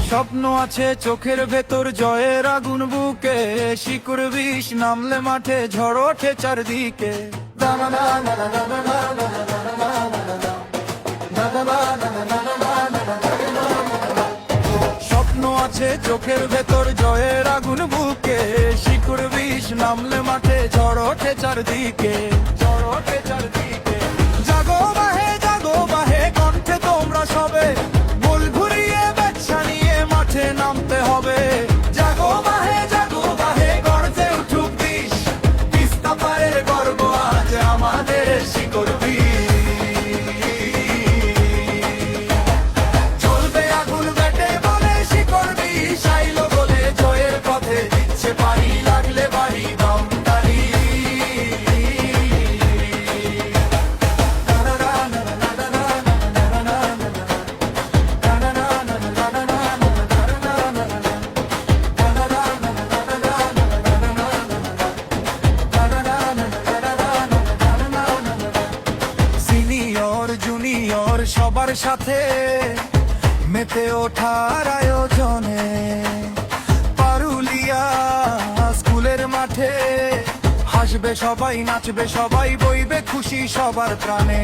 স্বপ্ন আছে চোখের ভেতর, জয়ের আগুন বুকে, শিকড় বিষ নামলে মাঠে ঝড় ওঠে চারদিকে। স্বপ্ন আছে চোখের ভেতর, জয়ের আগুন বুকে, শিকড় বিষ নামলে মাঠে ঝড় ওঠে চারদিকে, ঝড় ওঠে চারদিকে। জাগো বাহে কণ্ঠে তোমরা সবে, বল ঘুরিয়ে বেচ্ছা নিয়ে মাঠে নামতে হবে। জাগো বাহে গর্জে উঠুক বিষ, তিস্তা পারের গর্ব আজ আমাদের শিকড় বিষ। চলবে আগুন বেটে বলে শিকড় বিষ, আইলো বলে জয়ের পথে দিচ্ছে পারি, লাগলে বাড়ি দমদারি। সিনিয়র জুনিয়র সবার সাথে মেতে ওঠার আয়োজনে, পারুলিয়া স্কুলের মাঠে হাসবে সবাই, নাচবে সবাই, বইবে খুশি সবার প্রাণে।